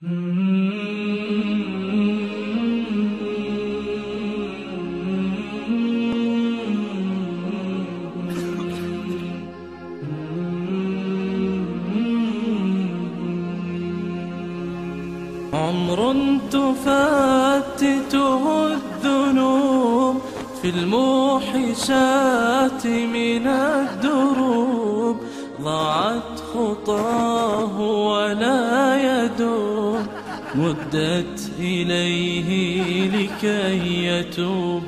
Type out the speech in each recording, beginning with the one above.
عمر تفتته الذنوب في الموحشات من الدروب، ضاعت خطاه ولا يدوم، مدت إليه لكي يتوب.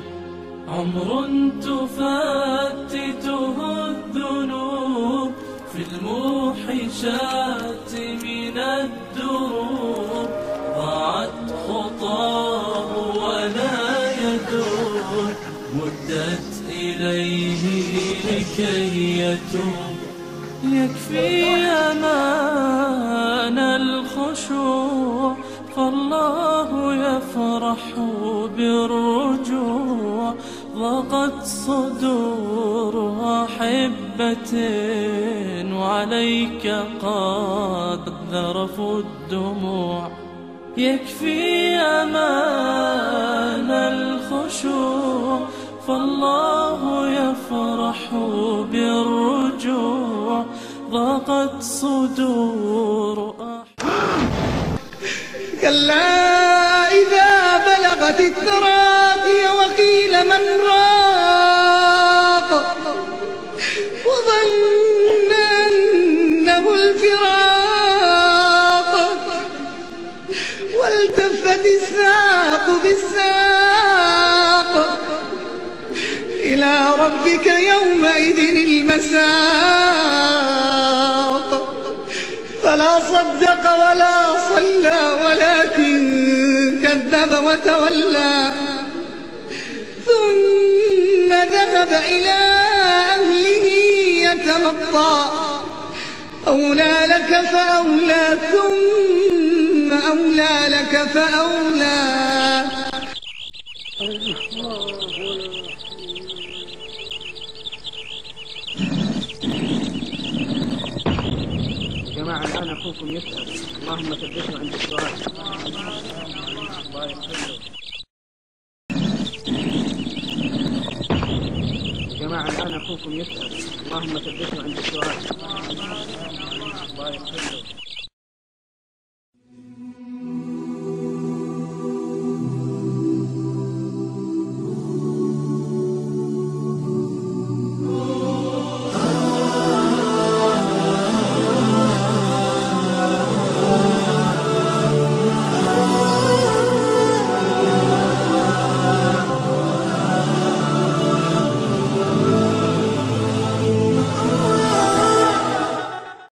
عمر تفتته الذنوب في الموحشات من الدروب، ضاعت خطاه ولا يدوم، مدت إليه لكي يتوب. يكفي أمان الخشوع، فالله يفرح بالرجوع. ضاقت صدور أحبة وعليك قد ذرفوا الدموع. يكفي أمان الخشوع، فالله يفرح بالرجوع. ضاقت صدور كلا إذا بلغت التراقي وقيل من راق، وظن أنه الفراق، والتفت الساق بالساق، إلى ربك يومئذ المساق. فلا صدق ولا صلى ولكن كذب وتولى، ثم ذهب إلى أهله يتمطى. أولى لك فأولى، ثم أولى لك فأولى. جماعة الآن أخوكم يسأل، اللهم ثبته عند السؤال. الله يحفظه. جماعة الآن أخوكم يسأل، اللهم ثبته عند السؤال. الله يحفظه.